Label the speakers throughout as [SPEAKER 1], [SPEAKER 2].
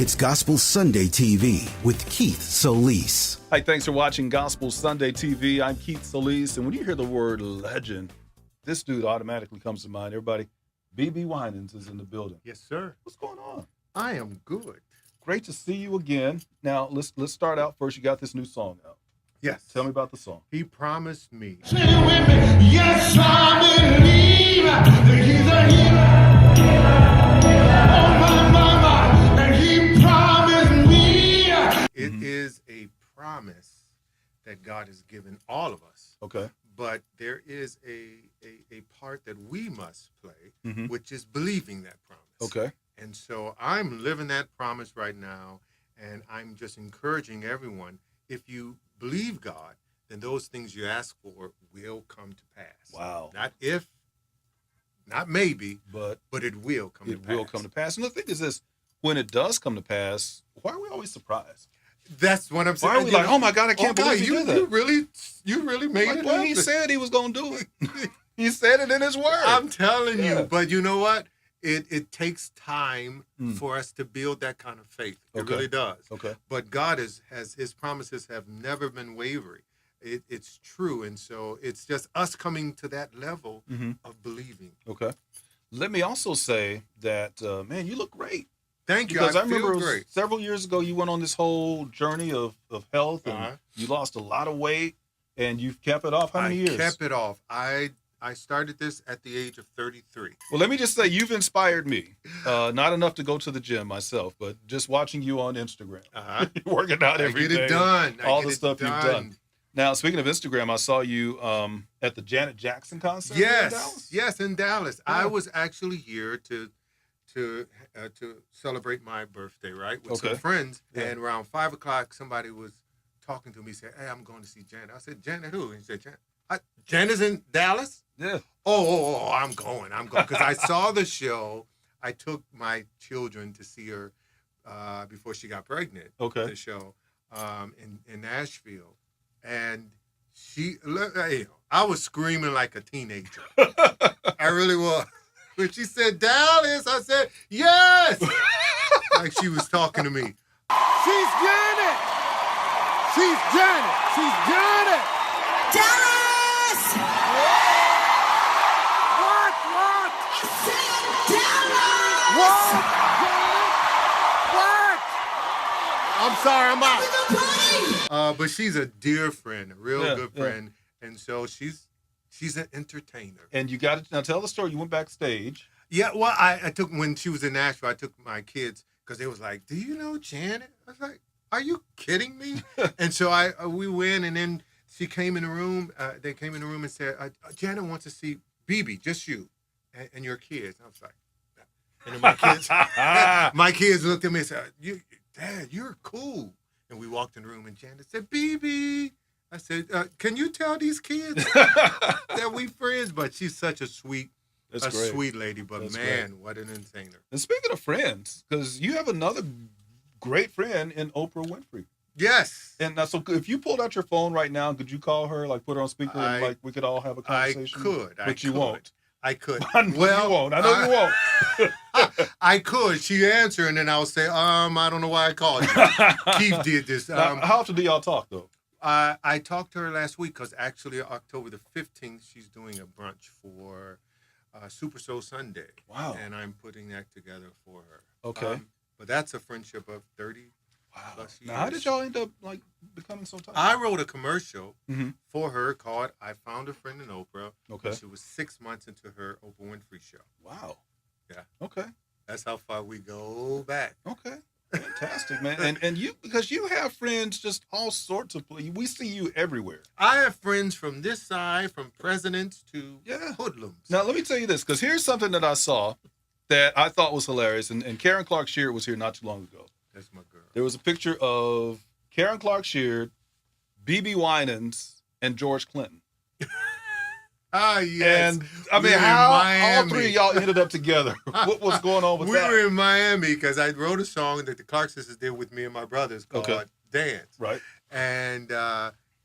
[SPEAKER 1] It's Gospel Sunday TV with Keith Solis.
[SPEAKER 2] Hi, thanks for watching Gospel Sunday TV. I'm Keith Solis, and when you hear the word legend, this dude automatically comes to mind. Everybody, BeBe Winans is in the building.
[SPEAKER 3] Yes, sir.
[SPEAKER 2] What's going on?
[SPEAKER 3] I am good.
[SPEAKER 2] Great to see you again. Now, let's start out first. You got this new song out.
[SPEAKER 3] Yes.
[SPEAKER 2] Tell me about the song.
[SPEAKER 3] He promised me.
[SPEAKER 4] Say it with me. Yes, I believe that he's a healer. Oh, my, and he promised me.
[SPEAKER 3] It is a promise that God has given all of us.
[SPEAKER 2] Okay.
[SPEAKER 3] But there is a part that we must play, which is believing that promise.
[SPEAKER 2] Okay.
[SPEAKER 3] And so I'm living that promise right now, and I'm just encouraging everyone, if you believe God, then those things you ask for will come to pass.
[SPEAKER 2] Wow.
[SPEAKER 3] Not if, not maybe,
[SPEAKER 2] But
[SPEAKER 3] it will come to
[SPEAKER 2] it
[SPEAKER 3] pass.
[SPEAKER 2] will come to pass. And the thing is this, when it does come to pass, why are we always surprised?
[SPEAKER 3] That's what I'm saying.
[SPEAKER 2] Why are we like, oh my God, I can't believe he did that?
[SPEAKER 3] You really made
[SPEAKER 2] Like,
[SPEAKER 3] it
[SPEAKER 2] well,
[SPEAKER 3] happen.
[SPEAKER 2] he said he was going to do it. He said it in his word.
[SPEAKER 3] I'm telling
[SPEAKER 2] Yeah.
[SPEAKER 3] you, but you know what? It takes time for us to build that kind of faith. It
[SPEAKER 2] Okay.
[SPEAKER 3] really does.
[SPEAKER 2] Okay.
[SPEAKER 3] But God has his promises have never been wavering. It's true. And so it's just us coming to that level of believing.
[SPEAKER 2] Okay. Let me also say that, man, you look great.
[SPEAKER 3] Thank you.
[SPEAKER 2] Because I
[SPEAKER 3] feel
[SPEAKER 2] remember
[SPEAKER 3] great.
[SPEAKER 2] several years ago, you went on this whole journey of health, and
[SPEAKER 3] Uh-huh.
[SPEAKER 2] you lost a lot of weight, and you've kept it off. How many years?
[SPEAKER 3] I kept it off. I started this at the age of 33.
[SPEAKER 2] Well, let me just say, you've inspired me. Not enough to go to the gym myself, but just watching you on Instagram.
[SPEAKER 3] Uh-huh.
[SPEAKER 2] You're working out
[SPEAKER 3] I
[SPEAKER 2] every
[SPEAKER 3] get
[SPEAKER 2] day.
[SPEAKER 3] it done. I
[SPEAKER 2] All
[SPEAKER 3] get
[SPEAKER 2] the
[SPEAKER 3] it
[SPEAKER 2] stuff you've done. Now, speaking of Instagram, I saw you at the Janet Jackson concert in Dallas.
[SPEAKER 3] Yes, in Dallas.
[SPEAKER 2] Yeah.
[SPEAKER 3] I was actually here to celebrate my birthday, right, with
[SPEAKER 2] Okay.
[SPEAKER 3] some friends.
[SPEAKER 2] Yeah.
[SPEAKER 3] And around 5:00, somebody was talking to me. Said, "Hey, I'm going to see Janet." I said, "Janet who?" And he said, "Janet's in Dallas."
[SPEAKER 2] Yeah.
[SPEAKER 3] Oh, I'm going because I saw the show. I took my children to see her before she got pregnant.
[SPEAKER 2] Okay.
[SPEAKER 3] The show in Nashville, and I was screaming like a teenager. I really was. When she said Dallas, I said yes, like she was talking to me.
[SPEAKER 4] She's Janet. She's Janet. She's Janet.
[SPEAKER 5] Dallas!
[SPEAKER 4] What?
[SPEAKER 5] I said Dallas!
[SPEAKER 4] What? Janet? What? I'm sorry, I'm out.
[SPEAKER 5] We're gonna play!
[SPEAKER 3] But she's a dear friend, a real
[SPEAKER 2] Yeah,
[SPEAKER 3] good friend, and so she's an entertainer.
[SPEAKER 2] And you got to now tell the story. You went backstage.
[SPEAKER 3] Yeah, well, I took when she was in Nashville. I took my kids because they was like, "Do you know Janet?" I was like, "Are you kidding me?" And so we went, and then she came in the room. They came in the room and said, "Janet wants to see BeBe, just you and your kids." And I was like, and then my kids looked at me and said, "Dad, you're cool." And we walked in the room, and Janet said, "BeBe." I said, "Can you tell these kids that we friends?" But she's such a sweet.
[SPEAKER 2] That's
[SPEAKER 3] a
[SPEAKER 2] great.
[SPEAKER 3] sweet lady, but
[SPEAKER 2] That's
[SPEAKER 3] man,
[SPEAKER 2] great.
[SPEAKER 3] what an entertainer.
[SPEAKER 2] And speaking of friends, because you have another great friend in Oprah Winfrey.
[SPEAKER 3] Yes.
[SPEAKER 2] And now, so if you pulled out your phone right now, could you call her, like put her on speaker, and like we could all have a
[SPEAKER 3] I
[SPEAKER 2] conversation?
[SPEAKER 3] could.
[SPEAKER 2] But you won't.
[SPEAKER 3] I could.
[SPEAKER 2] I know you won't. I know you won't.
[SPEAKER 3] I could. She answered, and then I would say, I don't know why I called you. Keith did this.
[SPEAKER 2] Now, how often do y'all talk, though?
[SPEAKER 3] I talked to her last week because actually October the 15th, she's doing a brunch for Super Soul Sunday.
[SPEAKER 2] Wow.
[SPEAKER 3] And I'm putting that together for her.
[SPEAKER 2] Okay.
[SPEAKER 3] But that's a friendship of 30
[SPEAKER 2] Wow.
[SPEAKER 3] plus years.
[SPEAKER 2] Now, how did y'all end up like becoming so tight?
[SPEAKER 3] I wrote a commercial
[SPEAKER 2] Mhm.
[SPEAKER 3] for her called "I Found a Friend in Oprah."
[SPEAKER 2] Okay.
[SPEAKER 3] She was 6 months into her Oprah Winfrey show.
[SPEAKER 2] Wow.
[SPEAKER 3] Yeah.
[SPEAKER 2] Okay.
[SPEAKER 3] That's how far we go back.
[SPEAKER 2] Okay. Fantastic, man. And you, because you have friends just all sorts of places. We see you everywhere.
[SPEAKER 3] I have friends from this side, from presidents to
[SPEAKER 2] Yeah.
[SPEAKER 3] hoodlums.
[SPEAKER 2] Now, let me tell you this, because here's something that I saw that I thought was hilarious. And Karen Clark Sheard was here not too long ago.
[SPEAKER 3] That's my girl.
[SPEAKER 2] There was a picture of Karen Clark Sheard, BeBe Winans, and George Clinton.
[SPEAKER 3] Ah, yes.
[SPEAKER 2] And I
[SPEAKER 3] We
[SPEAKER 2] mean,
[SPEAKER 3] were in
[SPEAKER 2] how all
[SPEAKER 3] Miami.
[SPEAKER 2] three of y'all ended up together? What was going on with
[SPEAKER 3] We
[SPEAKER 2] that?
[SPEAKER 3] were in Miami because I wrote a song that the Clark sisters did with me and my brothers called
[SPEAKER 2] Okay.
[SPEAKER 3] Dance.
[SPEAKER 2] Right.
[SPEAKER 3] And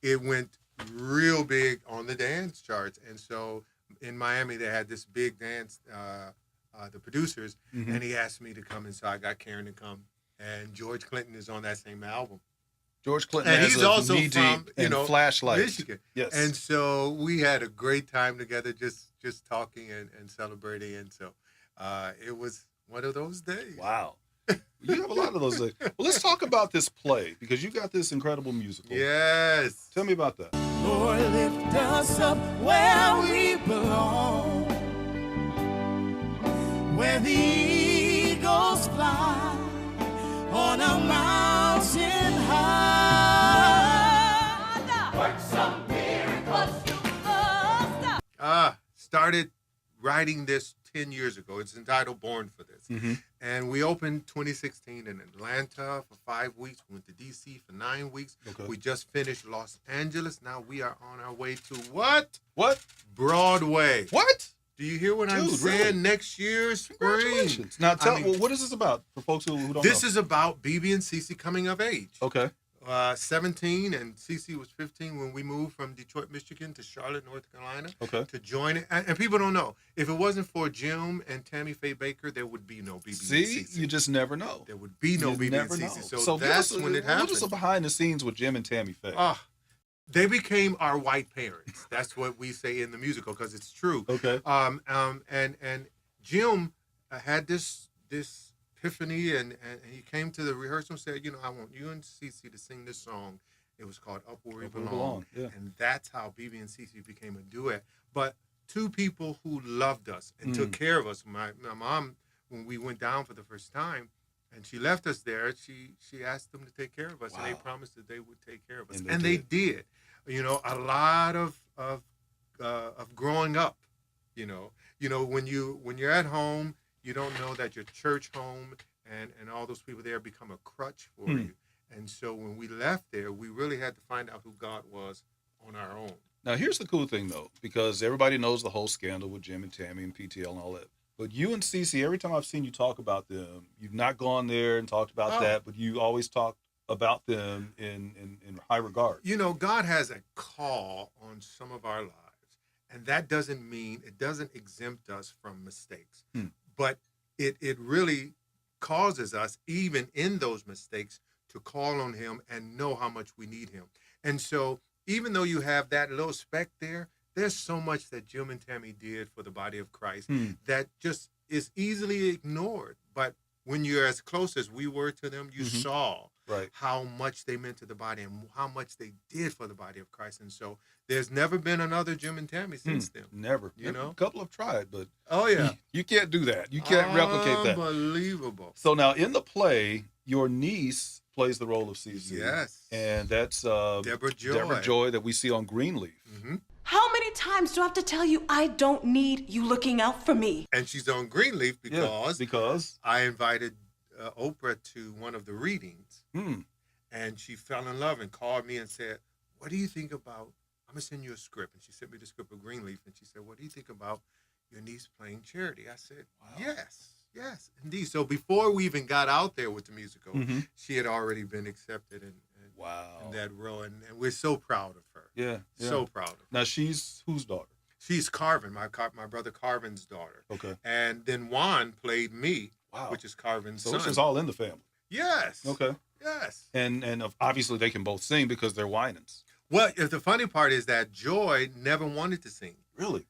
[SPEAKER 3] it went real big on the dance charts. And so in Miami, they had this big dance, the producers,
[SPEAKER 2] Mhm.
[SPEAKER 3] and he asked me to come. And so I got Karen to come. and George Clinton is on that same album.
[SPEAKER 2] George Clinton
[SPEAKER 3] And
[SPEAKER 2] has
[SPEAKER 3] he's
[SPEAKER 2] a
[SPEAKER 3] also
[SPEAKER 2] knee
[SPEAKER 3] from,
[SPEAKER 2] deep in Flashlight.
[SPEAKER 3] Michigan.
[SPEAKER 2] Yes.
[SPEAKER 3] And so we had a great time together, just talking and celebrating. And so it was one of those days.
[SPEAKER 2] Wow. You have a lot of those days. Well, let's talk about this play, because you got this incredible musical.
[SPEAKER 3] Yes.
[SPEAKER 2] Tell me about that.
[SPEAKER 5] Lord, lift us up where we belong, where the eagles fly on a mountain high. Work some miracles to us.
[SPEAKER 3] Started writing this 10 years ago. It's entitled Born for This.
[SPEAKER 2] Mm-hmm.
[SPEAKER 3] And we opened 2016 in Atlanta for 5 weeks. We went to D.C. for 9 weeks.
[SPEAKER 2] Okay.
[SPEAKER 3] We just finished Los Angeles. Now we are on our way to what?
[SPEAKER 2] What?
[SPEAKER 3] Broadway.
[SPEAKER 2] What?
[SPEAKER 3] Do you hear what I'm
[SPEAKER 2] Dude,
[SPEAKER 3] saying?
[SPEAKER 2] really?
[SPEAKER 3] Next year, spring.
[SPEAKER 2] Congratulations. Now,
[SPEAKER 3] I mean,
[SPEAKER 2] well, what is this about for folks who don't know?
[SPEAKER 3] This is about BeBe and Cece coming of age.
[SPEAKER 2] Okay.
[SPEAKER 3] 17, and Cece was 15 when we moved from Detroit, Michigan to Charlotte, North Carolina.
[SPEAKER 2] Okay.
[SPEAKER 3] To join it. And people don't know. If it wasn't for Jim and Tammy Faye Baker, there would be no BeBe and
[SPEAKER 2] See,
[SPEAKER 3] Cece.
[SPEAKER 2] you just never know.
[SPEAKER 3] There would be no
[SPEAKER 2] You
[SPEAKER 3] BeBe and
[SPEAKER 2] never
[SPEAKER 3] Cece.
[SPEAKER 2] know.
[SPEAKER 3] So that's when it happened.
[SPEAKER 2] What was the behind the scenes with Jim and Tammy Faye?
[SPEAKER 3] They became our white parents. That's what we say in the musical, because it's true.
[SPEAKER 2] Okay.
[SPEAKER 3] And Jim had this epiphany, and he came to the rehearsal and said, I want you and Cece to sing this song. It was called Up Where We Belong.
[SPEAKER 2] Yeah.
[SPEAKER 3] And that's how BeBe and Cece became a duet. But two people who loved us and took care of us. My mom, when we went down for the first time, and she left us there, she asked them to take care of us, and they promised that they would take care of us. And they did. A lot of growing up, when you're at home, you don't know that your church home and all those people there become a crutch for you. And so when we left there, we really had to find out who God was on our own.
[SPEAKER 2] Now, here's the cool thing, though, because everybody knows the whole scandal with Jim and Tammy and PTL and all that. But you and Cece, every time I've seen you talk about them, you've not gone there and talked about that, but you always talk about them in high regard.
[SPEAKER 3] God has a call on some of our lives, and that doesn't mean, it doesn't exempt us from mistakes. But it really causes us, even in those mistakes, to call on him and know how much we need him. And so even though you have that little speck there, there's so much that Jim and Tammy did for the body of Christ that just is easily ignored. But when you're as close as we were to them, you saw how much they meant to the body and how much they did for the body of Christ. And so there's never been another Jim and Tammy since then.
[SPEAKER 2] Never.
[SPEAKER 3] A
[SPEAKER 2] couple have tried, but you can't do that. You can't replicate that.
[SPEAKER 3] Unbelievable.
[SPEAKER 2] So now in the play, your niece plays the role of Cece.
[SPEAKER 3] Yes.
[SPEAKER 2] And that's
[SPEAKER 3] Deborah Joy.
[SPEAKER 2] Deborah Joy that we see on Greenleaf.
[SPEAKER 6] How many times do I have to tell you I don't need you looking out for me?
[SPEAKER 3] And she's on Greenleaf because I invited Oprah to one of the readings. And she fell in love and called me and said, what do you think about, I'm going to send you a script. And she sent me the script of Greenleaf. And she said, what do you think about your niece playing Charity? I said, yes, indeed. So before we even got out there with the musical, she had already been accepted in that role. And we're so proud of her.
[SPEAKER 2] Yeah.
[SPEAKER 3] So proud of her.
[SPEAKER 2] Now, she's whose daughter?
[SPEAKER 3] She's Carvin, my brother Carvin's daughter.
[SPEAKER 2] Okay.
[SPEAKER 3] And then Juan played me, which is Carvin's son.
[SPEAKER 2] So this is all in the family.
[SPEAKER 3] Yes.
[SPEAKER 2] Okay.
[SPEAKER 3] Yes.
[SPEAKER 2] And obviously they can both sing because they're Winans.
[SPEAKER 3] Well, the funny part is that Joy never wanted to sing.
[SPEAKER 2] Really?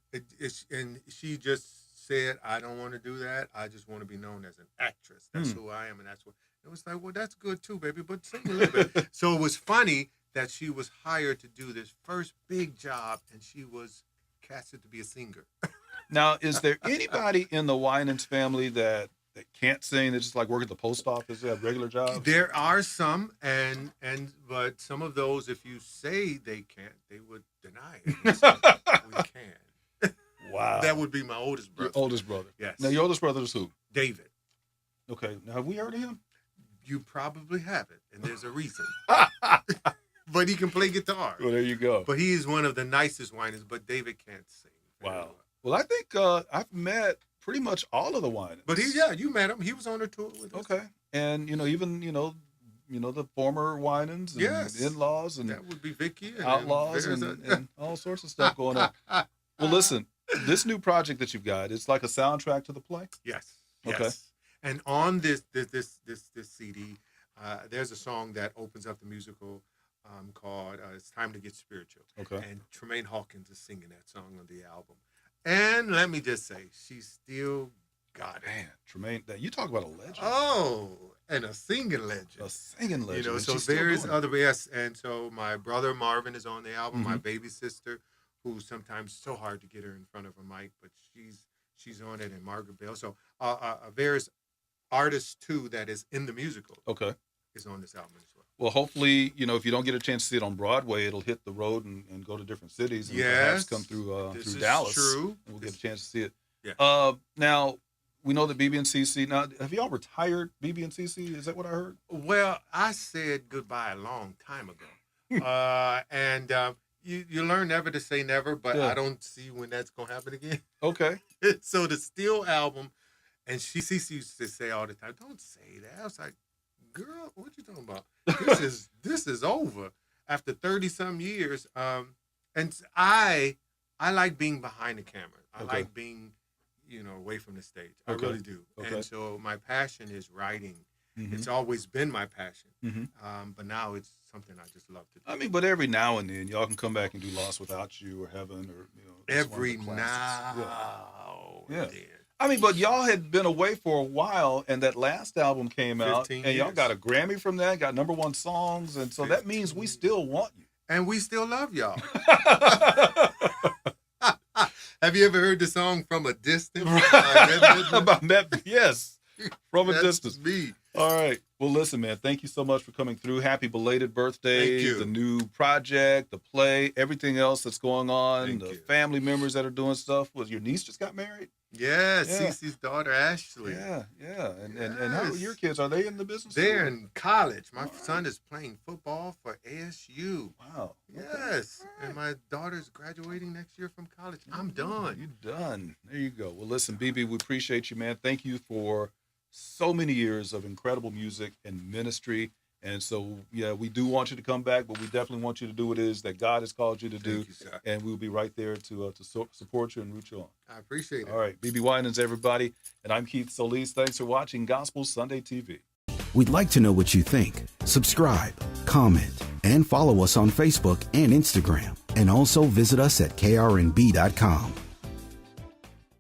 [SPEAKER 3] And she just said, I don't want to do that. I just want to be known as an actress. That's who I am, and that's what. It was like, well, that's good too, baby, but sing a little bit. So it was funny that she was hired to do this first big job, and she was casted to be a singer.
[SPEAKER 2] Now, is there anybody in the Winans family that can't sing, that just like work at the post office, they have regular jobs?
[SPEAKER 3] There are some, but some of those, if you say they can't, they would deny it. Say, we can.
[SPEAKER 2] Wow.
[SPEAKER 3] That would be my oldest brother.
[SPEAKER 2] Your oldest brother.
[SPEAKER 3] Yes.
[SPEAKER 2] Now, your oldest brother is who?
[SPEAKER 3] David.
[SPEAKER 2] Okay. Now, have we heard of him?
[SPEAKER 3] You probably haven't, and there's a reason. But he can play guitar.
[SPEAKER 2] Well, there you go.
[SPEAKER 3] But he is one of the nicest Winans, but David can't sing.
[SPEAKER 2] Wow. Well, I think I've met pretty much all of the Winans.
[SPEAKER 3] But you met him. He was on the tour with us.
[SPEAKER 2] Okay. And, even, the former Winans and in-laws and
[SPEAKER 3] that would be Vicky and
[SPEAKER 2] outlaws and all sorts of stuff going on. Well, listen, this new project that you've got, it's like a soundtrack to the play?
[SPEAKER 3] Yes.
[SPEAKER 2] Okay.
[SPEAKER 3] Yes. And on this CD, there's a song that opens up the musical called "It's Time to Get Spiritual."
[SPEAKER 2] Okay.
[SPEAKER 3] And Tremaine Hawkins is singing that song on the album. And let me just say, she still got it.
[SPEAKER 2] Man, Tremaine, you talk about a legend.
[SPEAKER 3] Oh, and a singing legend.
[SPEAKER 2] A singing legend.
[SPEAKER 3] You know,
[SPEAKER 2] and
[SPEAKER 3] so
[SPEAKER 2] she's still
[SPEAKER 3] various
[SPEAKER 2] doing it.
[SPEAKER 3] other, yes. And so my brother Marvin is on the album.
[SPEAKER 2] Mm-hmm.
[SPEAKER 3] My baby sister, who's sometimes so hard to get her in front of a mic, but she's on it, and Margaret Bell. So various artists too that is in the musical.
[SPEAKER 2] Okay.
[SPEAKER 3] Is on this album as well.
[SPEAKER 2] Well, hopefully, you know, if you don't get a chance to see it on Broadway, it'll hit the road and go to different cities and perhaps come through
[SPEAKER 3] this
[SPEAKER 2] through
[SPEAKER 3] is
[SPEAKER 2] Dallas.
[SPEAKER 3] true.
[SPEAKER 2] And we'll get a chance to see it.
[SPEAKER 3] Yeah.
[SPEAKER 2] Now, we know that BeBe and CC. Now, have y'all retired BeBe and CC? Is that what I heard?
[SPEAKER 3] Well, I said goodbye a long time ago. And you learn never to say never, but
[SPEAKER 2] Yeah.
[SPEAKER 3] I don't see when that's going to happen again.
[SPEAKER 2] Okay.
[SPEAKER 3] So the Still album, and CC used to say all the time, don't say that. I was like, girl, what you talking about? This is over after 30-some years. And I like being behind the camera. I
[SPEAKER 2] Okay.
[SPEAKER 3] like being, you know, away from the stage. I
[SPEAKER 2] Okay.
[SPEAKER 3] really do.
[SPEAKER 2] Okay.
[SPEAKER 3] And so my passion is writing.
[SPEAKER 2] Mhm.
[SPEAKER 3] It's always been my passion.
[SPEAKER 2] Mhm.
[SPEAKER 3] But now it's something I just love to do.
[SPEAKER 2] I mean, but every now and then, y'all can come back and do Lost Without You or Heaven or, you know. just one of the
[SPEAKER 3] Every
[SPEAKER 2] classics.
[SPEAKER 3] now
[SPEAKER 2] Yeah.
[SPEAKER 3] and then.
[SPEAKER 2] I mean, but y'all had been away for a while, and that last album came out,
[SPEAKER 3] 15
[SPEAKER 2] and y'all
[SPEAKER 3] years.
[SPEAKER 2] got a Grammy from that, got #1 songs, and so that means we still want you.
[SPEAKER 3] And we still love y'all. Have you ever heard the song From a Distance?
[SPEAKER 2] About that, yes, from a
[SPEAKER 3] That's
[SPEAKER 2] distance.
[SPEAKER 3] me.
[SPEAKER 2] All right. Well, listen, man, thank you so much for coming through. Happy belated birthday.
[SPEAKER 3] Thank you.
[SPEAKER 2] The new project, the play, everything else that's going on,
[SPEAKER 3] Thank
[SPEAKER 2] the
[SPEAKER 3] you.
[SPEAKER 2] family members that are doing stuff. Was your niece just got married?
[SPEAKER 3] Yeah,
[SPEAKER 2] Yeah.
[SPEAKER 3] Cece's daughter, Ashley.
[SPEAKER 2] Yeah. And how are
[SPEAKER 3] Yes.
[SPEAKER 2] your kids? Are they in the business?
[SPEAKER 3] They're
[SPEAKER 2] too?
[SPEAKER 3] in college. My
[SPEAKER 2] All right.
[SPEAKER 3] son is playing football for ASU.
[SPEAKER 2] Wow. Okay.
[SPEAKER 3] Yes.
[SPEAKER 2] All
[SPEAKER 3] And
[SPEAKER 2] right.
[SPEAKER 3] my daughter's graduating next year from college. I'm done.
[SPEAKER 2] You're done. There you go. Well, listen, BeBe, we appreciate you, man. Thank you for so many years of incredible music and ministry. And so, yeah, we do want you to come back, but we definitely want you to do what it is that God has called you to do.
[SPEAKER 3] Thank you, sir.
[SPEAKER 2] And we'll be right there to support you and root you on.
[SPEAKER 3] I appreciate it.
[SPEAKER 2] All right. BeBe Winans, everybody. And I'm Keith Solis. Thanks for watching Gospel Sunday TV.
[SPEAKER 1] We'd like to know what you think. Subscribe, comment, and follow us on Facebook and Instagram. And also visit us at krnb.com.